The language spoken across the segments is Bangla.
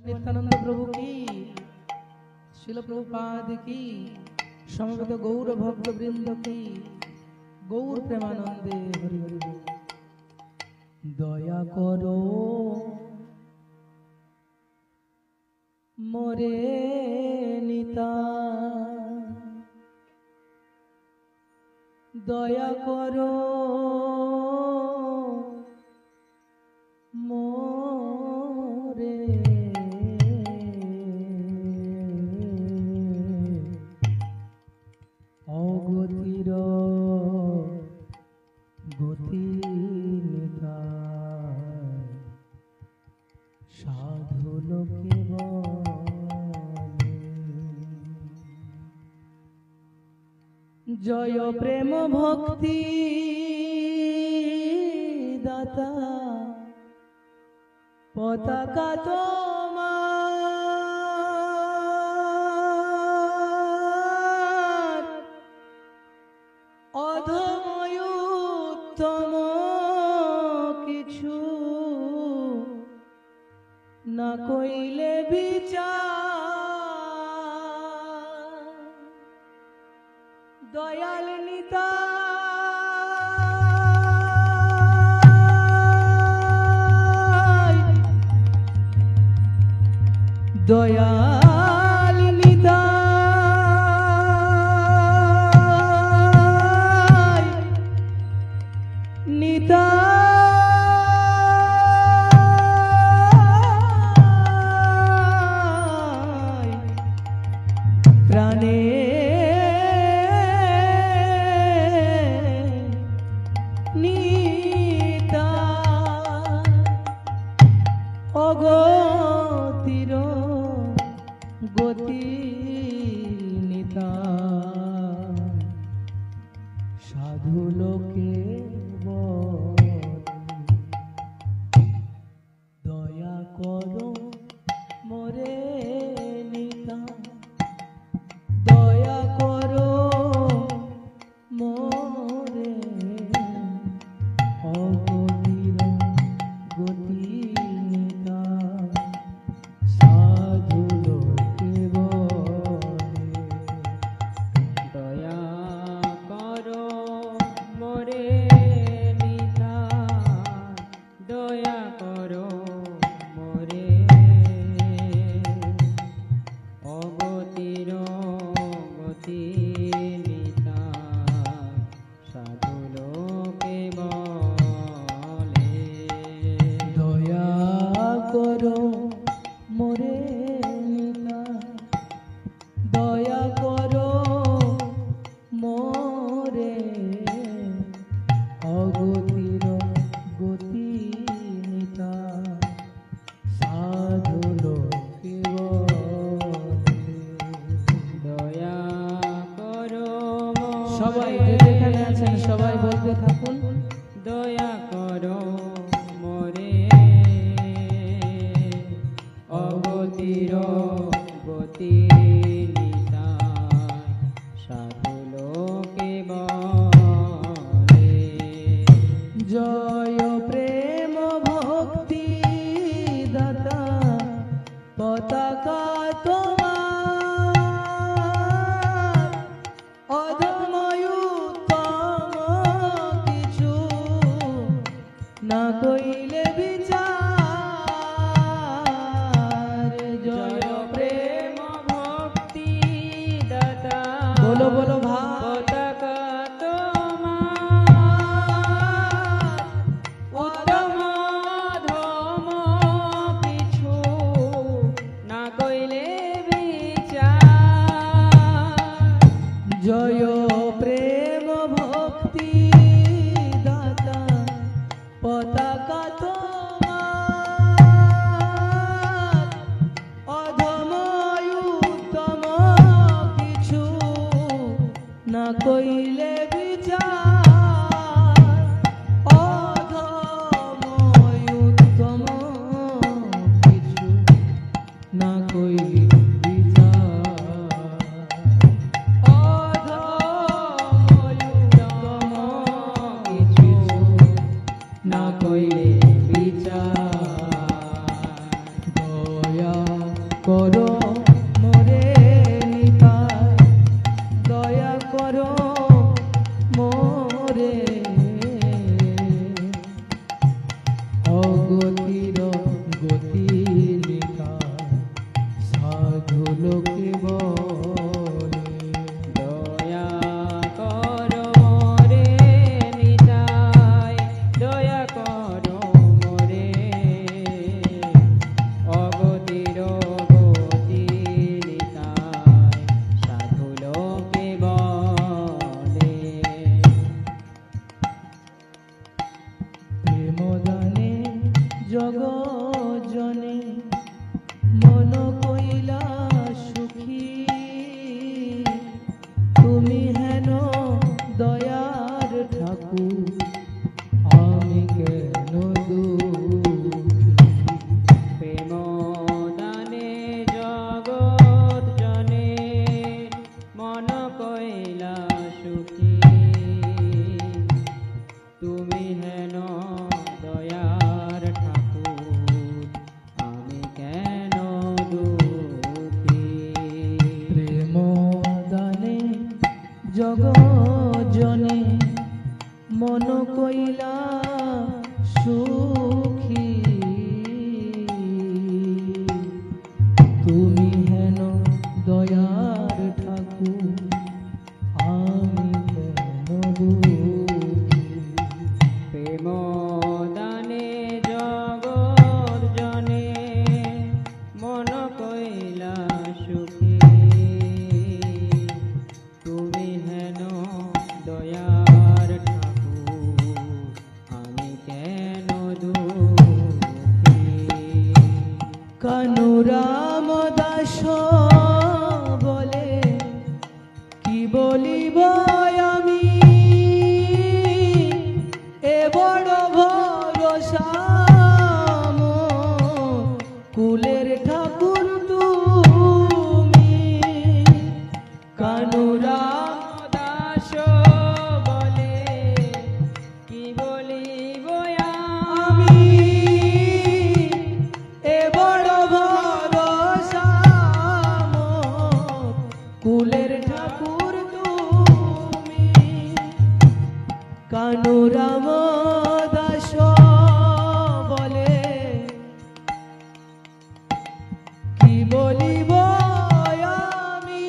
नित्यानंद प्रभु की, शिल प्रभुपाद की, समवेत गौर भक्त वृंद की, गौर प्रेमानंदे हरि हरि बोल। दया करो मोरे निताय, दया करो मोरे অগতির গতি নিতাই, সাধু লোকে বলে। জয় প্রেম ভক্তি দাতা, পতাকা তোমার, অধময় উত্তম কিছু না কইলে বিচার। দয়াল নিতাই, দয়াল নিতাই, নিতাই প্রাণে নিতাই, অগতির গতি নিতাই, সাধু লোকে বলে। দয়া করো মোরে নিতাই, দয়া করো মোরে, অগতির গতি নিতাই, সাধু লোকে বলে। দয়া করো মোরে নিতাই, দয়া করো মোরে, অগতির গতি নিতাই, সাধু লোকে বলে। দয়া করো মোরে নিতাই, দয়া করো মোরে, অগতির গতি নিতাই, সাধু লোকে বলে। দয়া করো সবাই মোরে যেখানে আছেন সবাই বলতে থাকুন, দয়া করো মোরে, অগতির গতি নিতাই, সাধু লোকে বলে। জয় প্রেম ভক্তি দাতা, পতাকা তোমার, অধময় উত্তম কিছু না কইলে বিচার। জয় প্রেম ভক্তি দাতা, বলো বলো ভাই, পতাকা তোমার, উত্তম ধম কিছু না কইলে বিচার। জয় প্রেম ভক্তি দাতা, পতাকা তোমার, অধময় উত্তম কিছু না কইলে বিচার। অধময় উত্তম কিছু না কইলে বিচার। অধময় উত্তম কিছু না কইলে বিচার। দয়া করো মোরে নিতাই, দয়া করো মোরে। অগতির গতি নিতাই, সাধু লোকে বলে। দয়া করো মোরে নিতাই, দয়া করো মোরে। অগতির গতি নিতাই, সাধু লোকে বলে। প্রেমদানে জগজনে মন কইলা সুখী, তুমি হেন দয়ার ঠাকুর, আমি কেন দুঃখী। প্রেম দানে জগৎ জনে মন কইলা সুখী, তুমি হেন দয়ার ঠাকুর, আমি কেন দুঃখী। প্রেম দানে জগজনে মন কইলা সুখী, তুমি হেন দয়ার ঠাকুর, আমি কেন দুঃখী। প্রেম দানে জগৎ জনে মন কইলা সুখী, তুমি হেন দয়ার ঠাকুর, আমি কেন দুঃখী। কানু রাম দাস বলে কি বলিব আমি, এ বড় ভরসা মোর, কুলের ঠাকুর তুমি। কানু রাম দাস বলে কি বলিব আমি, এ বড় ভরসা মোর, কুলের ঠাকুর তুমি। কানু রাম দাস বলে কি বলিব আমি,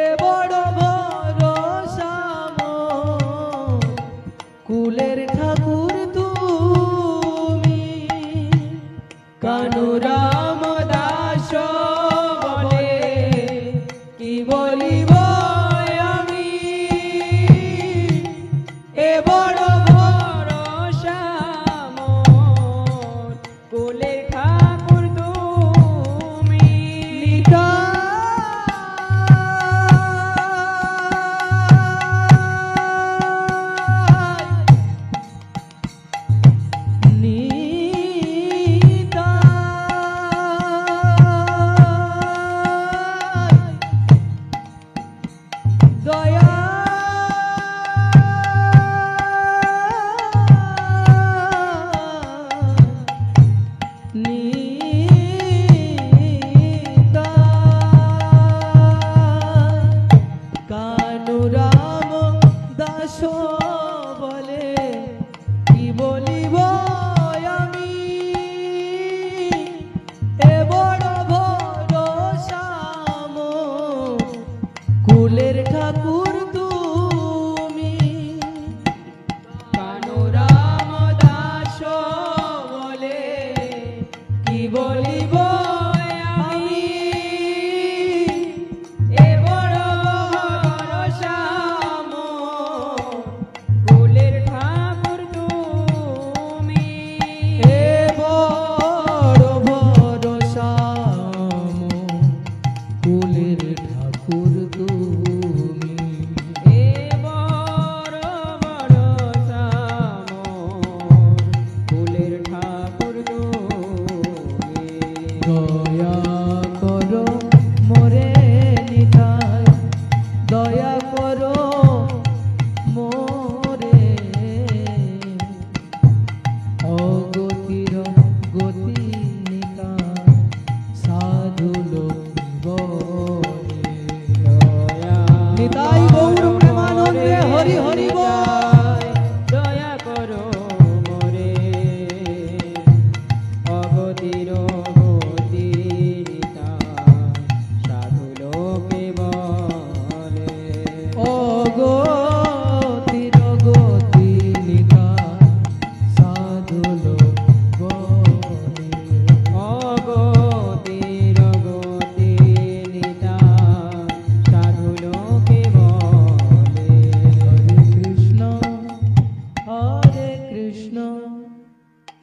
এ বড় ভরসা মোর, কুলের ঠাকুর তুমি। কানু রাম দাস বলে কি বলিব আমি, এ বড় ভরসা মোর,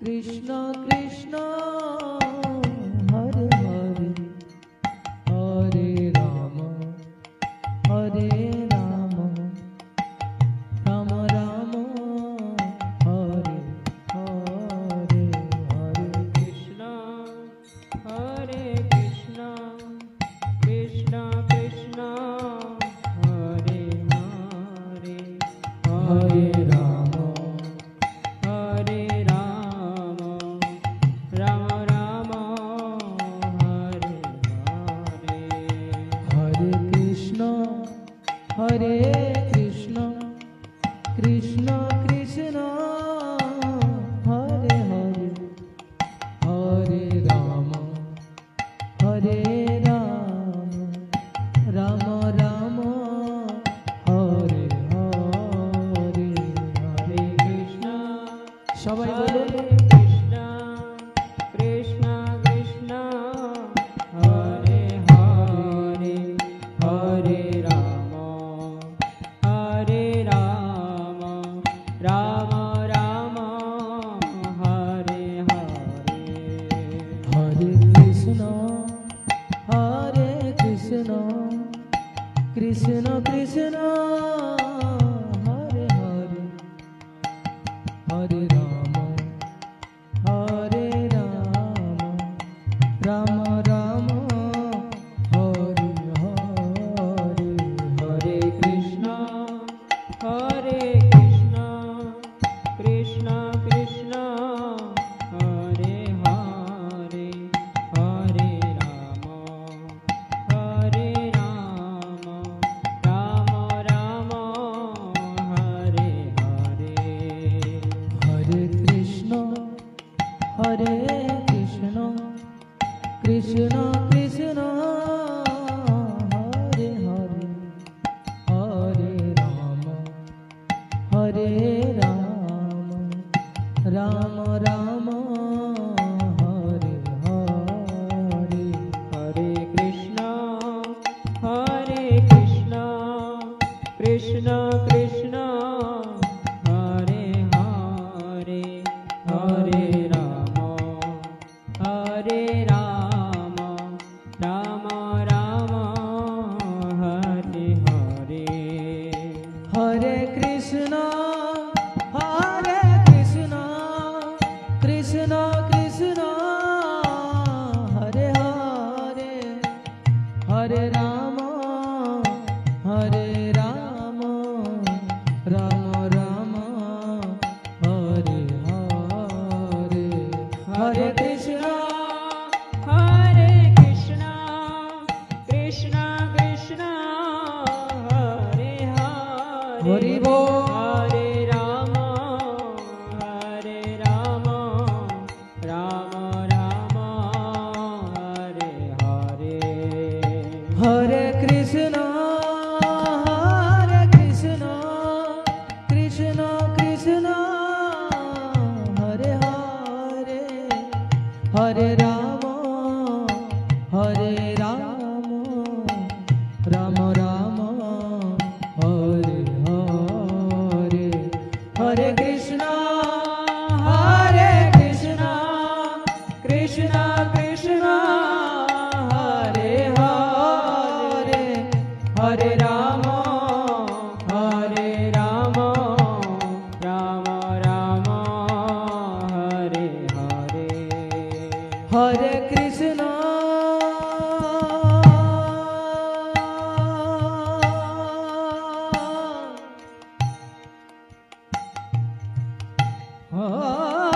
কৃষ্ণ কৃষ্ণ হরে হরে হরে রাম হরে রাম রাম রাম হরে হরে হরে কৃষ্ণ হরে কৃষ্ণ কৃষ্ণ কৃষ্ণ হরে হরে হরে রাম হরে রাম রাম রাম হরে হরে হরে কৃষ্ণ হরে কৃষ্ণ কৃষ্ণ কৃষ্ণ হরে হরে হরে রাম হরে রাম রাম রাম হরে হরে হরে কৃষ্ণ সবাই হরে বলুন কৃষ্ণ কৃষ্ণ কৃষ্ণ হরে হরে হরে রাম হরে রাম রাম রাম হরে হরে হরে কৃষ্ণ হরে কৃষ্ণ কৃষ্ণ কৃষ্ণ হরে হরে হরে রাম হরে রাম রাম রাম হরে হরে হরে কৃষ্ণ হরে কৃষ্ণ কৃষ্ণ কৃষ্ণ হরে হরে হরে রাম হরে রাম রাম রাম হরে হরে হরে কৃষ্ণ হরে কৃষ্ণ কৃষ্ণ কৃষ্ণ হরে হরে হরে রাম হরে রাম রাম রাম হরে হরে হরে কৃষ্ণ হরে কৃষ্ণ কৃষ্ণ কৃষ্ণ হরে হরে হরে রাম হরে রাম রাম রাম হরে হরে হরে কৃষ্ণ হরে কৃষ্ণ কৃষ্ণ কৃষ্ণ হরে হরে হরে রাম হরে রাম রাম রাম হরে হরে হরে কৃষ্ণ হরে কৃষ্ণ কৃষ্ণ কৃষ্ণ হরে হরে হরি বল। হরে রাম রাম রাম হরে হরে হরে কৃষ্ণ হরে কৃষ্ণ কৃষ্ণ কৃষ্ণ হরে হরে হরে রাম হরে রাম রাম রাম হরে হরে হরে কৃষ্ণ হরে কৃষ্ণ কৃষ্ণ কৃষ্ণ হরে হরে হরে রাম হরে রাম রাম রাম হরে হরে হরে কৃষ্ণ হরে কৃষ্ণ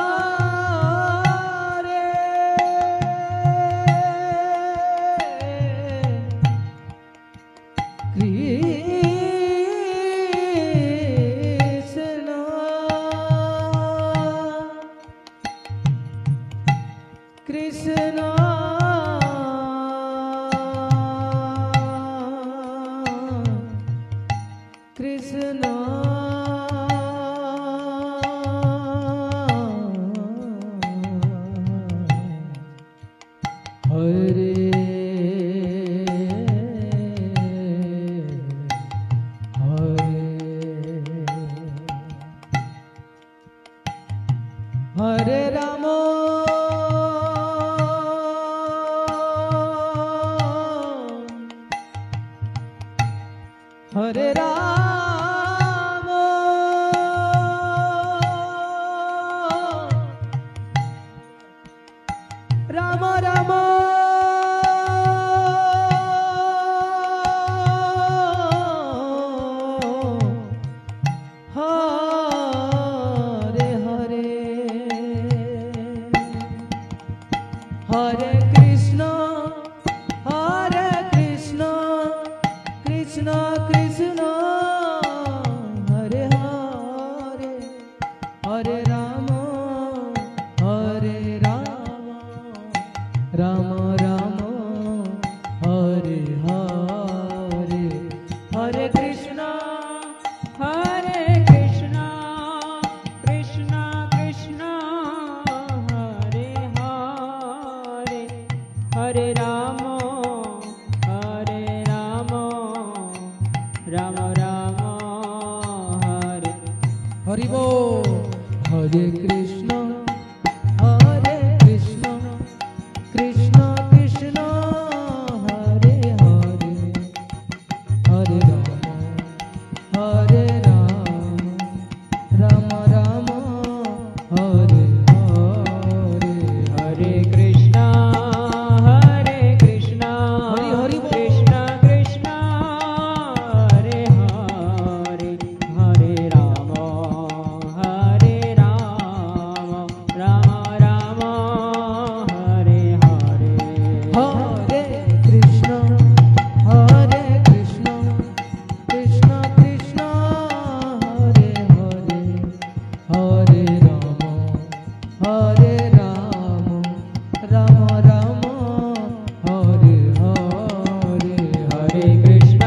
কৃষ্ণ কৃষ্ণ হরে হরে হরে রাম রাম রাম হরে হরে হরে কৃষ্ণ কৃষ্ণ কৃষ্ণ হরে হরে হরে রাম রাম রাম হরে হরে হরে কৃষ্ণ কৃষ্ণ কৃষ্ণ কৃষ্ণ হরে হরে হরে রাম রাম রাম হরে হরি বল হরে কৃষ্ণ কৃষ্ণ কৃষ্ণ হরে হরে হরে রাম রাম রাম হরে হরে হরে কৃষ্ণ হরি হরি বল। কৃষ্ণ কৃষ্ণ হরে হরে হরে রাম রাম রাম হরে হরে হরে কৃষ্ণ কৃষ্ণ কৃষ্ণ হরে হরে হরে রাম রাম রাম হরে হরে হরে কৃষ্ণ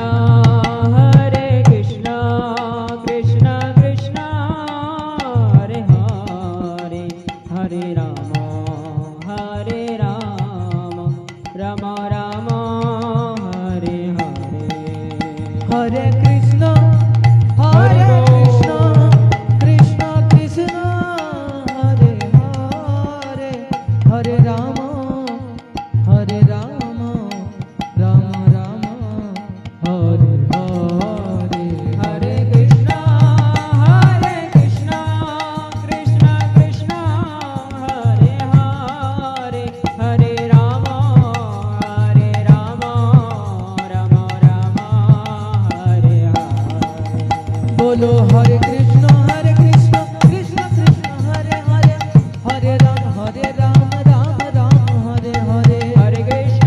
কৃষ্ণ কৃষ্ণ হরে হরে হরে রাম রাম রাম হরে হরে হরে কৃষ্ণ কৃষ্ণ কৃষ্ণ হরে হরে হরে রাম রাম রাম হরে হরে হরে কৃষ্ণ কৃষ্ণ কৃষ্ণ হরে হরে হরে রাম রাম রাম হরে হরে बोलो हरे कृष्ण कृष्ण कृष्ण हरे हरे हरे राम राम राम हरे हरे हरे कृष्ण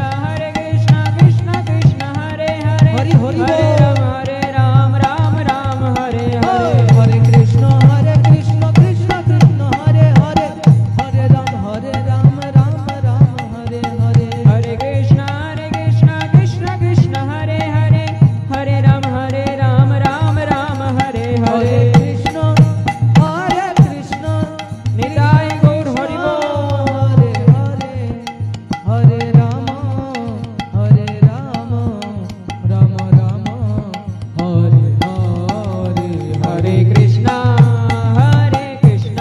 कृष्ण कृष्ण हरे हरे हरि हरि हरे राम राम हरे हरे हरे कृष्ण कृष्ण कृष्ण हरे हरे हरे राम राम हरे हरे हरे कृष्ण कृष्ण कृष्ण हरे हरे हरे राम राम हरे हरे हरे कृष्ण निताय गौर हरि बोल हरे हरे राम राम राम हरे हरे हरे कृष्ण कृष्ण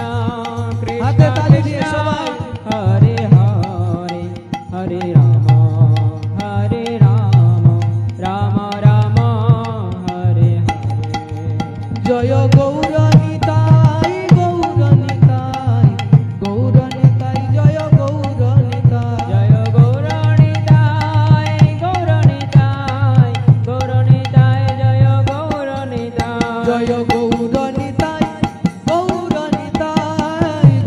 हाथे ताली दिए कृष्ण सबाई। हरे हरे हरे राम राम हरे हरे जय गौरनिताई गौरनिताई जय गौरनिताई जय गौरनिताय गौरनिताय गौरनिताय जय गौरनिताय जय गौरनिताई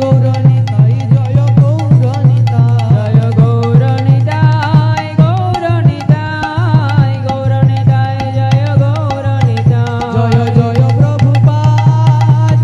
गौरनिताई जय गौरनिताई जय गौरनिताय गौरनिताय गौरनिताय जय गौरनिताय जय जय प्रभुपाद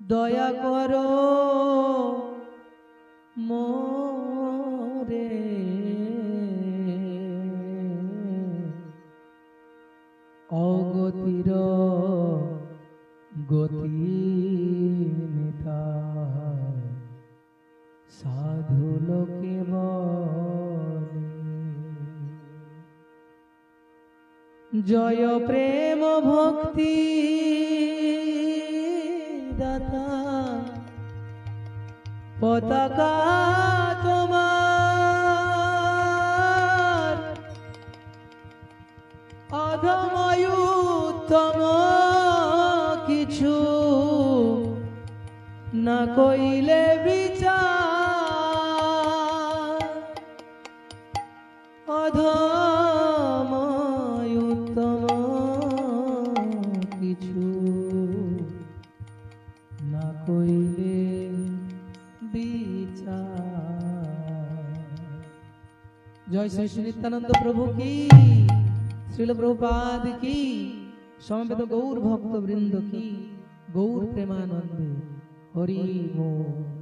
দয়া করো মোরে, অগতির গতি নিতাই সাধু লোকে বলে। জয় প্রেম ভক্তি দাতা, পতাকা তোমার অধময় উত্তম কিছু না কইলে বিচার, অধময় উত্তম কিছু না কইলে বিচার। জয় শ্রী শ্রী নিত্যানন্দ প্রভু কি, শ্রীল প্রভুপাদ কি, সমবেত গৌর ভক্ত বৃন্দ কি, গৌর প্রেমানন্দে হরি বল।